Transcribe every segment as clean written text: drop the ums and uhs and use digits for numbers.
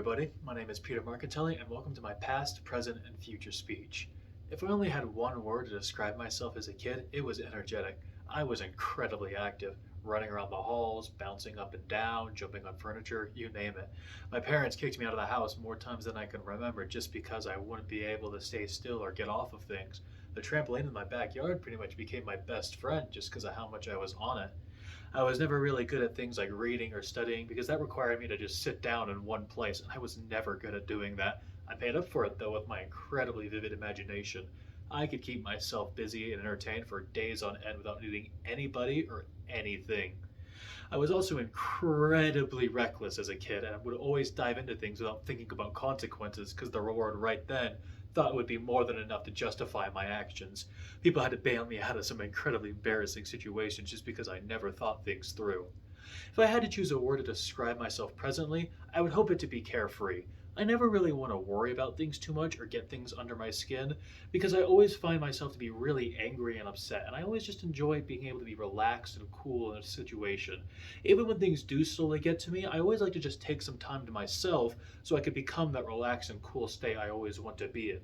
everybody. My name is Peter Marcantelli, and welcome to my past, present, and future speech. If I only had one word to describe myself as a kid, it was energetic. I was incredibly active, running around the halls, bouncing up and down, jumping on furniture, you name it. My parents kicked me out of the house more times than I can remember just because I wouldn't be able to stay still or get off of things. The trampoline in my backyard pretty much became my best friend just because of how much I was on it. I was never really good at things like reading or studying because that required me to just sit down in one place, and I was never good at doing that. I made up for it though with my incredibly vivid imagination. I could keep myself busy and entertained for days on end without needing anybody or anything. I was also incredibly reckless as a kid and would always dive into things without thinking about consequences because the reward right then thought it would be more than enough to justify my actions. People had to bail me out of some incredibly embarrassing situations just because I never thought things through. If I had to choose a word to describe myself presently, I would hope it to be carefree. I never really want to worry about things too much or get things under my skin because I always find myself to be really angry and upset, and I always just enjoy being able to be relaxed and cool in a situation. Even when things do slowly get to me, I always like to just take some time to myself so I could become that relaxed and cool state I always want to be in.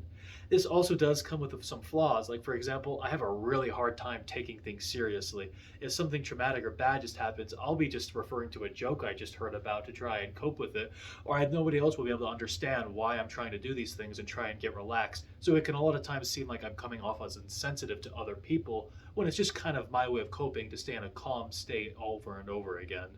This also does come with some flaws, like for example, I have a really hard time taking things seriously. If something traumatic or bad just happens, I'll be just referring to a joke I just heard about to try and cope with it, or nobody else will be able to understand why I'm trying to do these things and try and get relaxed. So it can a lot of times seem like I'm coming off as insensitive to other people when it's just kind of my way of coping to stay in a calm state over and over again.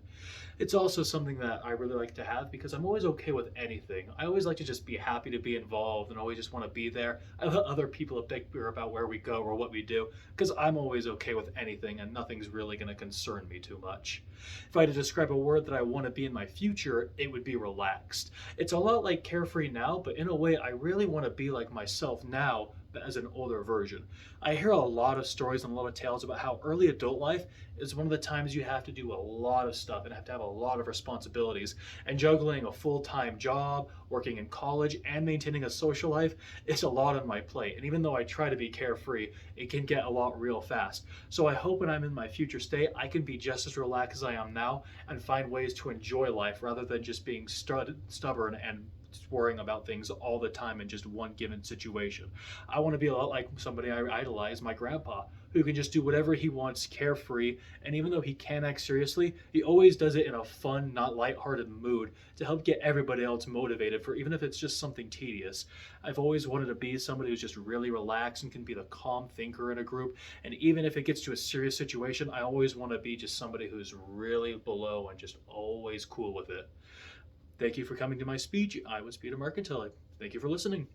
It's also something that I really like to have because I'm always okay with anything. I always like to just be happy to be involved and always just want to be there. I let other people think about where we go or what we do because I'm always okay with anything and nothing's really going to concern me too much. If I had to describe a word that I want to be in my future, it would be relaxed. It's a lot like carefree now, but in a way, I really want to be like myself now, but as an older version. I hear a lot of stories and a lot of tales about how early adult life is one of the times you have to do a lot of stuff and have to have a lot of responsibilities. And juggling a full time job, working in college, and maintaining a social life is a lot on my plate. And even though I try to be carefree, it can get a lot real fast. So I hope when I'm in my future state, I can be just as relaxed as I am now and find ways to enjoy life rather than just being stubborn and worrying about things all the time in just one given situation. I want to be a lot like somebody I idolize, my grandpa, who can just do whatever he wants carefree. And even though he can act seriously, he always does it in a fun, not lighthearted mood to help get everybody else motivated for even if it's just something tedious. I've always wanted to be somebody who's just really relaxed and can be the calm thinker in a group. And even if it gets to a serious situation, I always want to be just somebody who's really below and just always cool with it. Thank you for coming to my speech. I was Peter Marcantelli. Thank you for listening.